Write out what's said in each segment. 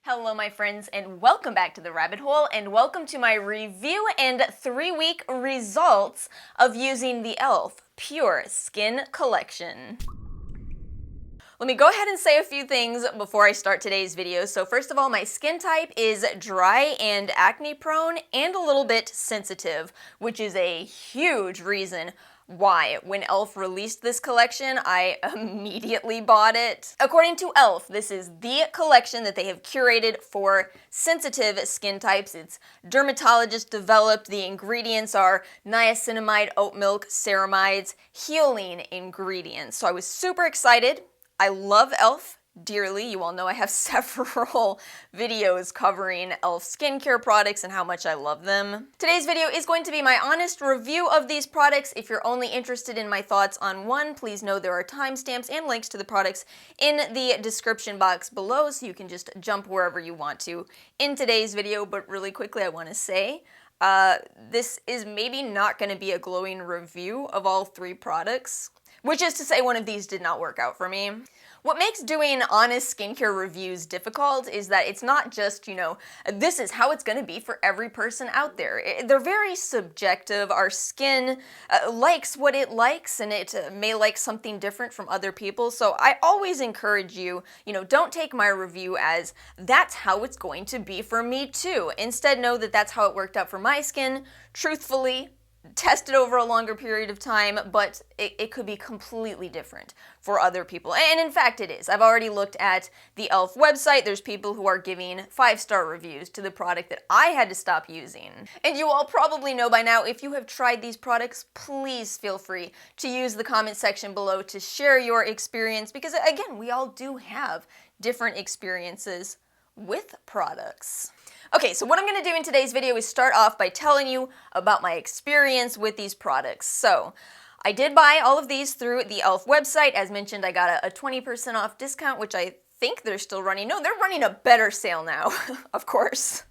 Hello my friends and welcome back to the rabbit hole and welcome to my review and 3-week results of using the e.l.f. Pure Skin Collection. Let me go ahead and say a few things before I start today's video. So first of all, my skin type is dry and acne prone and a little bit sensitive, which is a huge reason why, when e.l.f. released this collection, I immediately bought it. According to e.l.f., this is the collection that they have curated for sensitive skin types. It's dermatologist developed. The ingredients are niacinamide, oat milk, ceramides, healing ingredients. So I was super excited. I love e.l.f. dearly. You all know I have several videos covering e.l.f. skincare products and how much I love them. Today's video is going to be my honest review of these products. If you're only interested in my thoughts on one, please know there are timestamps and links to the products in the description box below, so you can just jump wherever you want to in today's video. But really quickly, I want to say, this is maybe not going to be a glowing review of all 3 products, which is to say one of these did not work out for me. What makes doing honest skincare reviews difficult is that it's not just, this is how it's going to be for every person out there. They're very subjective. Our skin likes what it likes, and it may like something different from other people. So I always encourage you, don't take my review as that's how it's going to be for me too. Instead, know that that's how it worked out for my skin. Truthfully, tested over a longer period of time, but it could be completely different for other people. And in fact, it is. I've already looked at the e.l.f. website. There's people who are giving 5-star reviews to the product that I had to stop using. And you all probably know by now, if you have tried these products, please feel free to use the comment section below to share your experience, because again, we all do have different experiences with products. Okay, so what I'm going to do in today's video is start off by telling you about my experience with these products. So, I did buy all of these through the e.l.f. website. As mentioned, I got a 20% off discount, which I think they're still running. No, they're running a better sale now, of course.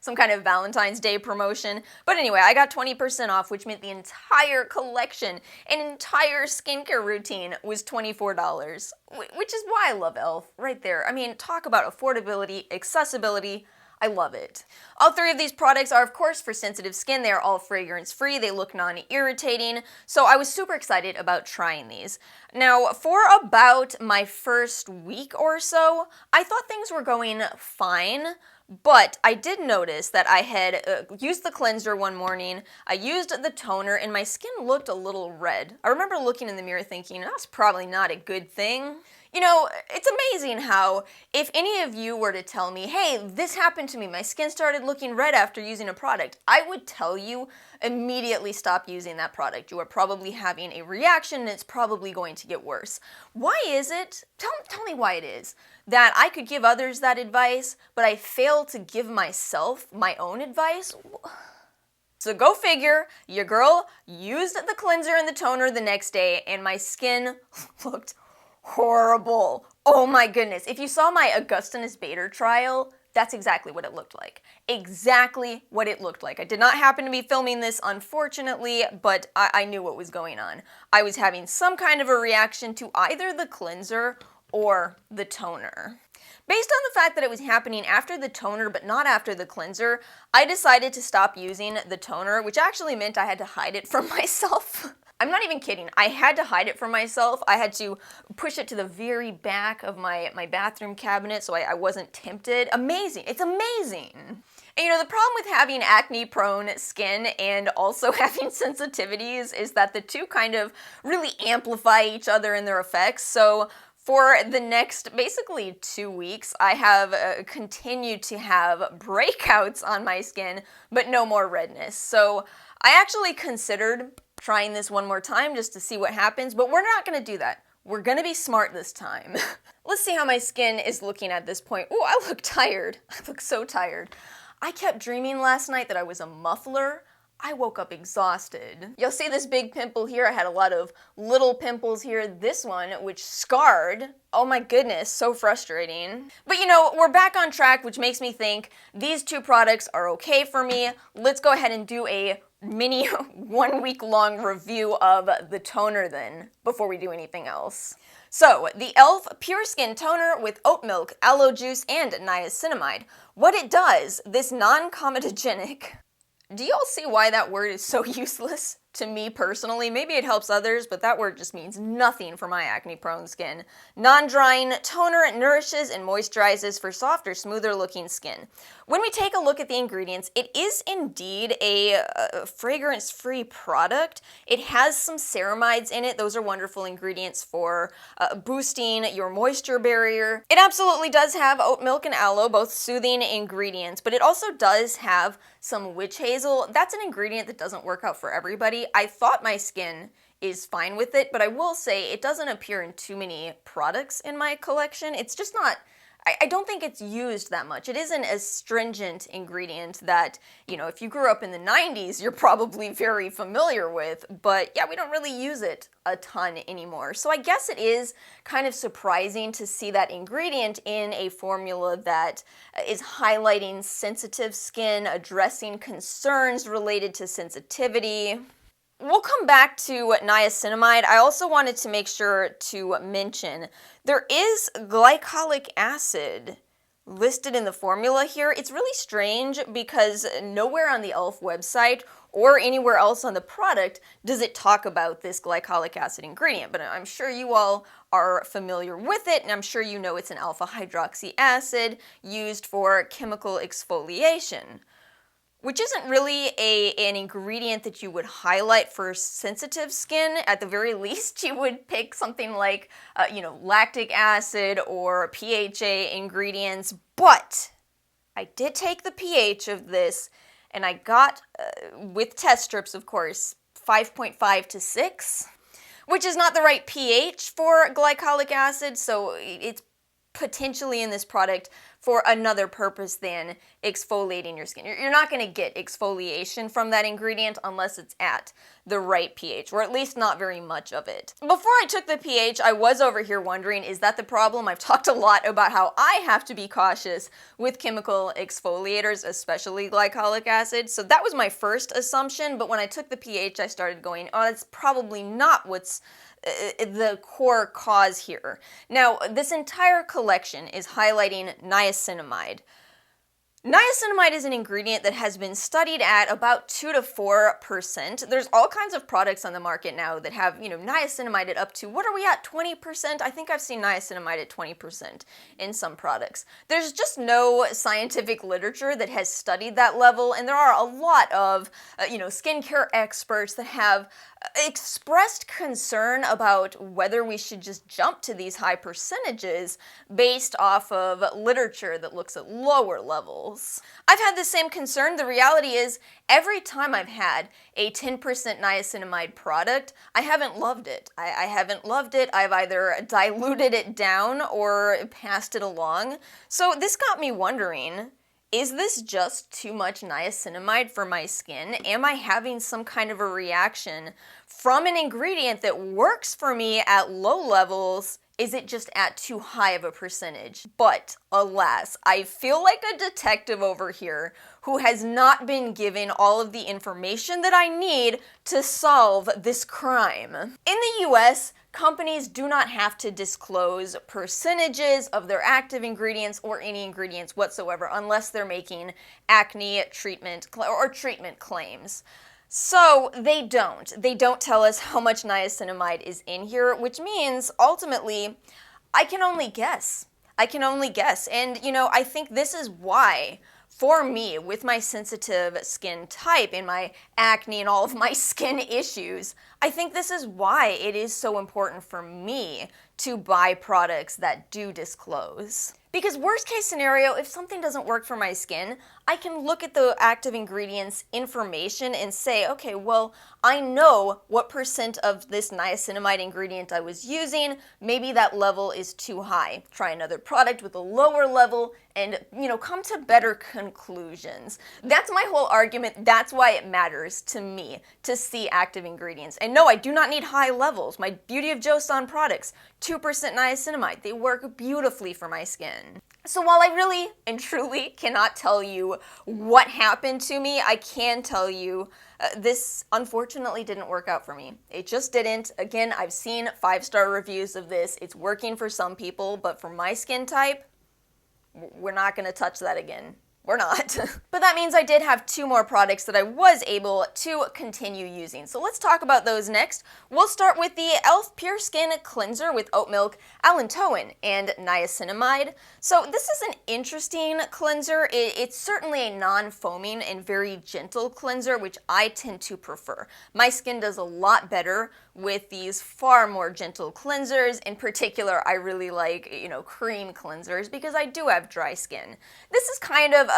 Some kind of Valentine's Day promotion. But anyway, I got 20% off, which meant the entire collection, an entire skincare routine was $24, which is why I love e.l.f. right there. I mean, talk about affordability, accessibility. I love it. All 3 of these products are, of course, for sensitive skin. They are all fragrance-free. They look non-irritating. So I was super excited about trying these. Now, for about my first week or so, I thought things were going fine. But I did notice that I had used the cleanser one morning, I used the toner, and my skin looked a little red. I remember looking in the mirror thinking, that's probably not a good thing. It's amazing how if any of you were to tell me, hey, this happened to me, my skin started looking red after using a product, I would tell you immediately stop using that product. You are probably having a reaction and it's probably going to get worse. Why is it? Tell me why it is that I could give others that advice, but I fail to give myself my own advice? So go figure, your girl used the cleanser and the toner the next day and my skin looked horrible. Oh my goodness. If you saw my Augustinus Bader trial, that's exactly what it looked like. Exactly what it looked like. I did not happen to be filming this, unfortunately, but I knew what was going on. I was having some kind of a reaction to either the cleanser or the toner. Based on the fact that it was happening after the toner but not after the cleanser, I decided to stop using the toner, which actually meant I had to hide it from myself. I'm not even kidding. I had to hide it from myself. I had to push it to the very back of my bathroom cabinet so I wasn't tempted. Amazing. It's amazing. And the problem with having acne-prone skin and also having sensitivities is that the two kind of really amplify each other in their effects. So for the next basically 2 weeks, I have continued to have breakouts on my skin, but no more redness. So I actually considered trying this one more time just to see what happens, but we're not going to do that. We're going to be smart this time. Let's see how my skin is looking at this point. Oh, I look tired. I look so tired. I kept dreaming last night that I was a muffler. I woke up exhausted. You'll see this big pimple here. I had a lot of little pimples here. This one, which scarred. Oh my goodness, so frustrating. But we're back on track, which makes me think these 2 products are okay for me. Let's go ahead and do a mini 1 week long review of the toner then, before we do anything else. So, the e.l.f. Pure Skin Toner with oat milk, aloe juice, and niacinamide. What it does, this non-comedogenic... Do y'all see why that word is so useless? To me personally, maybe it helps others, but that word just means nothing for my acne-prone skin. Non-drying toner nourishes and moisturizes for softer, smoother looking skin. When we take a look at the ingredients, it is indeed a fragrance-free product. It has some ceramides in it. Those are wonderful ingredients for boosting your moisture barrier. It absolutely does have oat milk and aloe, both soothing ingredients, but it also does have some witch hazel. That's an ingredient that doesn't work out for everybody. I thought my skin is fine with it, but I will say it doesn't appear in too many products in my collection. It's just not, I don't think it's used that much. It isn't a stringent ingredient that, you know, if you grew up in the 90s, you're probably very familiar with, but yeah, we don't really use it a ton anymore. So I guess it is kind of surprising to see that ingredient in a formula that is highlighting sensitive skin, addressing concerns related to sensitivity. We'll come back to niacinamide. I also wanted to make sure to mention there is glycolic acid listed in the formula here. It's really strange because nowhere on the e.l.f. website or anywhere else on the product does it talk about this glycolic acid ingredient, but I'm sure you all are familiar with it, and I'm sure you know it's an alpha hydroxy acid used for chemical exfoliation, which isn't really an ingredient that you would highlight for sensitive skin. At the very least, you would pick something like, lactic acid or PHA ingredients. But I did take the pH of this, and I got, with test strips, of course, 5.5 to 6, which is not the right pH for glycolic acid, so it's potentially in this product for another purpose than exfoliating your skin. You're not going to get exfoliation from that ingredient unless it's at the right pH, or at least not very much of it. Before I took the pH, I was over here wondering, is that the problem? I've talked a lot about how I have to be cautious with chemical exfoliators, especially glycolic acid, so that was my first assumption, but when I took the pH, I started going, oh, that's probably not what's the core cause here. Now, this entire collection is highlighting niacinamide. Niacinamide is an ingredient that has been studied at about 2 to 4%. There's all kinds of products on the market now that have, niacinamide at up to, what are we at, 20%? I think I've seen niacinamide at 20% in some products. There's just no scientific literature that has studied that level, and there are a lot of, skincare experts that have expressed concern about whether we should just jump to these high percentages based off of literature that looks at lower levels. I've had the same concern. The reality is, every time I've had a 10% niacinamide product, I haven't loved it. I haven't loved it. I've either diluted it down or passed it along. So this got me wondering, is this just too much niacinamide for my skin? Am I having some kind of a reaction from an ingredient that works for me at low levels? Is it just at too high of a percentage? But alas, I feel like a detective over here who has not been given all of the information that I need to solve this crime. In the US, companies do not have to disclose percentages of their active ingredients or any ingredients whatsoever unless they're making acne treatment or treatment claims. So they don't. They don't tell us how much niacinamide is in here, which means ultimately I can only guess. And I think this is why, for me, with my sensitive skin type and my acne and all of my skin issues, I think this is why it is so important for me to buy products that do disclose. Because worst case scenario, if something doesn't work for my skin, I can look at the active ingredients information and say, okay, well, I know what percent of this niacinamide ingredient I was using. Maybe that level is too high. Try another product with a lower level and, come to better conclusions. That's my whole argument. That's why it matters to me to see active ingredients. And no, I do not need high levels. My Beauty of Joseon products, 2% niacinamide. They work beautifully for my skin. So while I really and truly cannot tell you what happened to me, I can tell you this unfortunately didn't work out for me. It just didn't. Again, I've seen 5-star reviews of this. It's working for some people, but for my skin type, we're not going to touch that again. We're not. But that means I did have 2 more products that I was able to continue using. So let's talk about those next. We'll start with the e.l.f. Pure Skin Cleanser with oat milk, allantoin, and niacinamide. So this is an interesting cleanser. It's certainly a non-foaming and very gentle cleanser, which I tend to prefer. My skin does a lot better with these far more gentle cleansers. In particular, I really like, cream cleansers because I do have dry skin. This is kind of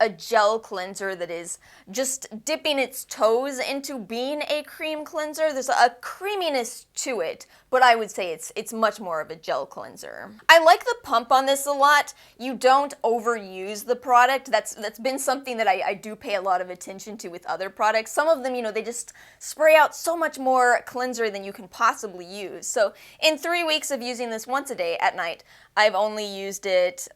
a gel cleanser that is just dipping its toes into being a cream cleanser. There's a creaminess to it, but I would say it's much more of a gel cleanser. I like the pump on this a lot. You don't overuse the product. That's been something that I do pay a lot of attention to with other products. Some of them, they just spray out so much more cleanser than you can possibly use. So in 3 weeks of using this once a day at night, I've only used it,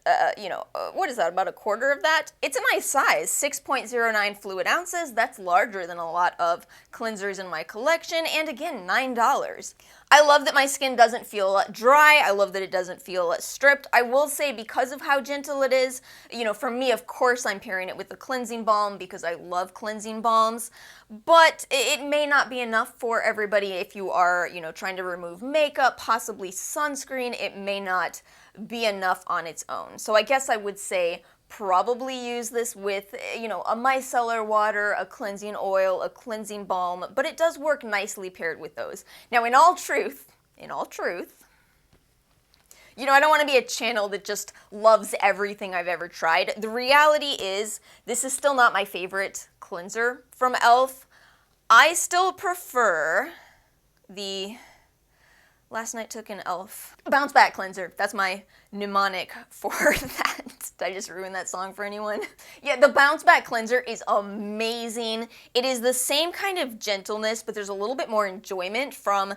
what is that, about a quarter of that? It's a nice size, 6.09 fluid ounces. That's larger than a lot of cleansers in my collection, and again, $9. I love that my skin doesn't feel dry. I love that it doesn't feel stripped. I will say, because of how gentle it is, for me, of course, I'm pairing it with a cleansing balm because I love cleansing balms, but it may not be enough for everybody. If you are, trying to remove makeup, possibly sunscreen, it may not be enough on its own. So I guess I would say probably use this with, a micellar water, a cleansing oil, a cleansing balm, but it does work nicely paired with those. Now, in all truth, I don't want to be a channel that just loves everything I've ever tried. The reality is, this is still not my favorite cleanser from e.l.f. I still prefer the Last Night Took an e.l.f. Bounce Back Cleanser. That's my mnemonic for that. Did I just ruin that song for anyone? Yeah, the Bounce Back Cleanser is amazing. It is the same kind of gentleness, but there's a little bit more enjoyment from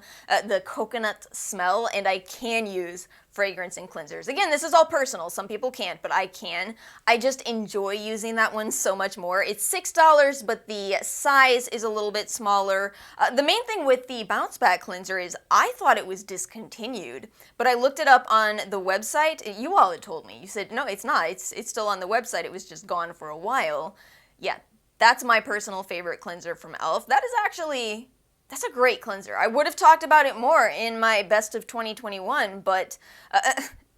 the coconut smell, and I can use fragrance and cleansers. Again, this is all personal. Some people can't, but I can. I just enjoy using that one so much more. It's $6, but the size is a little bit smaller. The main thing with the Bounce Back Cleanser is I thought it was discontinued, but I looked it up on the website. You all had told me. You said, no, it's not. It's still on the website. It was just gone for a while. Yeah, that's my personal favorite cleanser from e.l.f. That's a great cleanser. I would have talked about it more in my best of 2021, but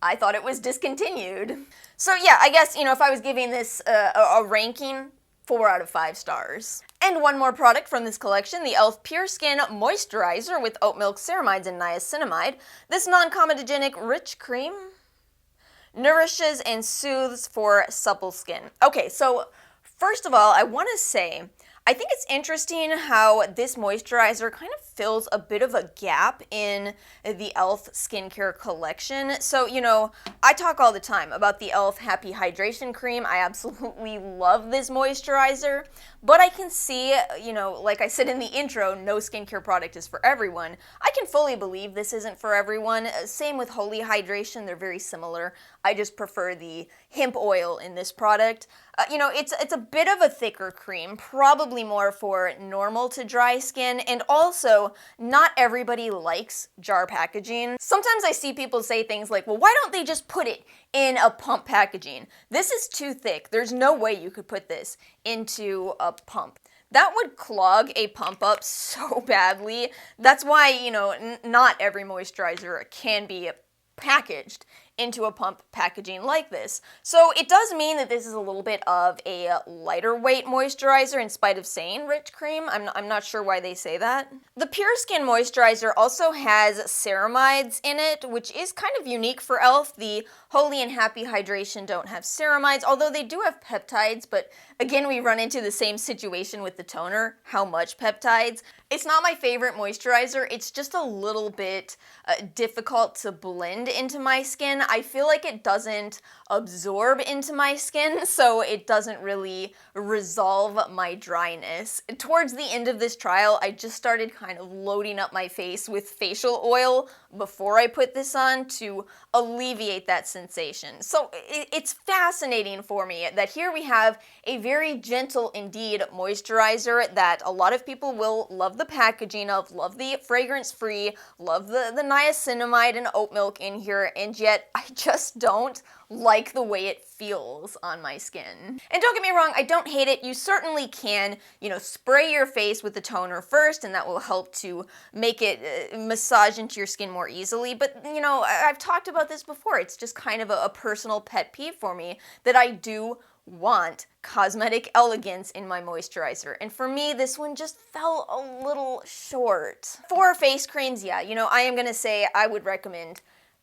I thought it was discontinued. So yeah, I guess, if I was giving this a ranking, 4 out of 5 stars. And one more product from this collection, the e.l.f. Pure Skin Moisturizer with oat milk, ceramides, and niacinamide. This non-comedogenic rich cream nourishes and soothes for supple skin. Okay, so first of all, I want to say, I think it's interesting how this moisturizer kind of fills a bit of a gap in the e.l.f. skincare collection. So, I talk all the time about the e.l.f. Happy Hydration Cream. I absolutely love this moisturizer, but I can see, like I said in the intro, no skincare product is for everyone. I can fully believe this isn't for everyone. Same with Holy Hydration, they're very similar. I just prefer the hemp oil in this product. It's a bit of a thicker cream, probably more for normal to dry skin, and also not everybody likes jar packaging. Sometimes I see people say things like, well, why don't they just put it in a pump packaging? This is too thick. There's no way you could put this into a pump. That would clog a pump up so badly. That's why, not every moisturizer can be packaged into a pump packaging like this. So it does mean that this is a little bit of a lighter weight moisturizer in spite of saying rich cream. I'm not sure why they say that. The Pure Skin moisturizer also has ceramides in it, which is kind of unique for e.l.f. The Holy and Happy Hydration don't have ceramides, although they do have peptides, but again, we run into the same situation with the toner. How much peptides? It's not my favorite moisturizer. It's just a little bit difficult to blend into my skin. I feel like it doesn't absorb into my skin, so it doesn't really resolve my dryness. Towards the end of this trial, I just started kind of loading up my face with facial oil before I put this on to alleviate that sensation. So it's fascinating for me that here we have a very gentle indeed moisturizer that a lot of people will love the packaging of, love the fragrance-free, love the niacinamide and oat milk in here, and yet I just don't like the way it feels on my skin. And don't get me wrong, I don't hate it. You certainly can, spray your face with the toner first, and that will help to make it massage into your skin more easily. But, I've talked about this before. It's just kind of a personal pet peeve for me that I do want cosmetic elegance in my moisturizer. And for me, this one just fell a little short. For face creams, yeah, I am gonna say I would recommend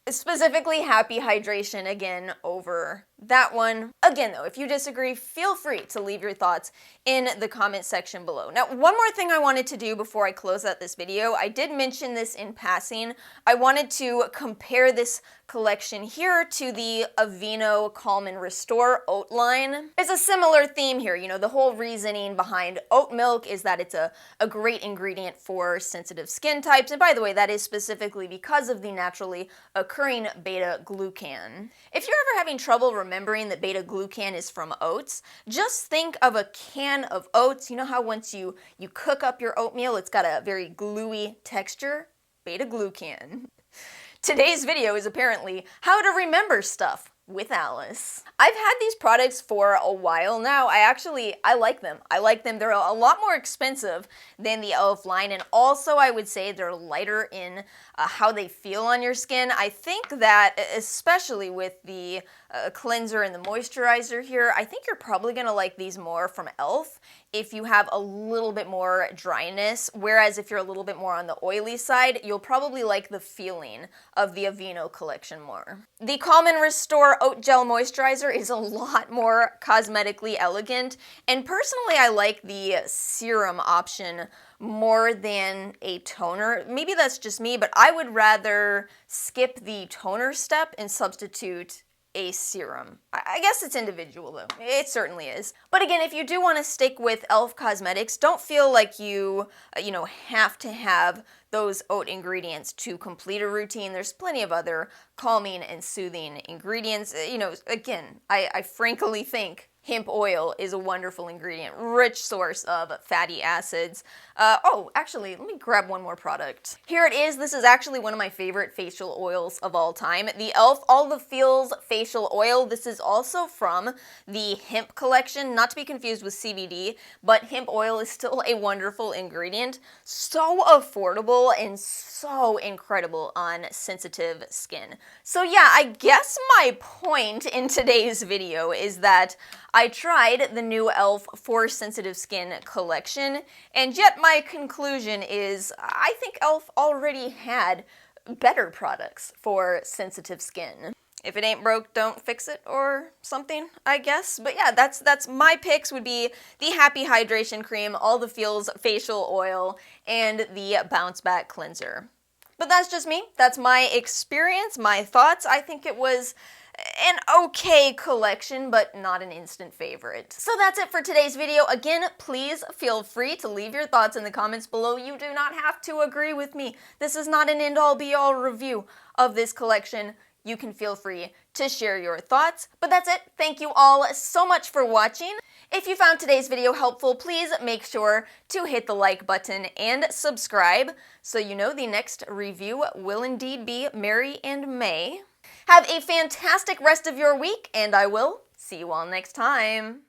specifically Happy Hydration again over that one. Again though, if you disagree, feel free to leave your thoughts in the comment section below. Now, one more thing I wanted to do before I close out this video, I did mention this in passing. I wanted to compare this collection here to the Aveno Calm and Restore oat line. It's a similar theme here. The whole reasoning behind oat milk is that it's a great ingredient for sensitive skin types. And by the way, that is specifically because of the naturally occurring beta-glucan. If you're ever having trouble remembering that beta-glucan is from oats, just think of a can of oats. You know how once you cook up your oatmeal, it's got a very gluey texture? Beta-glucan. Today's video is apparently how to remember stuff with Alice. I've had these products for a while now. I like them. I like them. They're a lot more expensive than the e.l.f. line, and also I would say they're lighter in how they feel on your skin. I think that, especially with the cleanser and the moisturizer here, I think you're probably gonna like these more from e.l.f. if you have a little bit more dryness, whereas if you're a little bit more on the oily side, you'll probably like the feeling of the Aveno collection more. The Calm and Restore Oat Gel Moisturizer is a lot more cosmetically elegant, and personally I like the serum option more than a toner. Maybe that's just me, but I would rather skip the toner step and substitute a serum. I guess it's individual though. It certainly is. But again, if you do want to stick with e.l.f. cosmetics, don't feel like you, have to have those oat ingredients to complete a routine. There's plenty of other calming and soothing ingredients. Again, I frankly think hemp oil is a wonderful ingredient, rich source of fatty acids. Oh, actually, let me grab one more product. Here it is. This is actually one of my favorite facial oils of all time. The e.l.f. All the Feels Facial Oil. This is also from the hemp collection, not to be confused with CBD, but hemp oil is still a wonderful ingredient. So affordable and so incredible on sensitive skin. So yeah, I guess my point in today's video is that I tried the new e.l.f. for sensitive skin collection, and yet my conclusion is I think e.l.f. already had better products for sensitive skin. If it ain't broke, don't fix it, or something, I guess. But yeah, that's my picks would be the Happy Hydration Cream, All the Feels Facial Oil, and the Bounce Back Cleanser. But that's just me. That's my experience, my thoughts. I think it was an okay collection, but not an instant favorite. So that's it for today's video. Again, please feel free to leave your thoughts in the comments below. You do not have to agree with me. This is not an end-all be-all review of this collection. You can feel free to share your thoughts. But that's it. Thank you all so much for watching. If you found today's video helpful, please make sure to hit the like button and subscribe so you know the next review will indeed be Mary and May. Have a fantastic rest of your week, and I will see you all next time.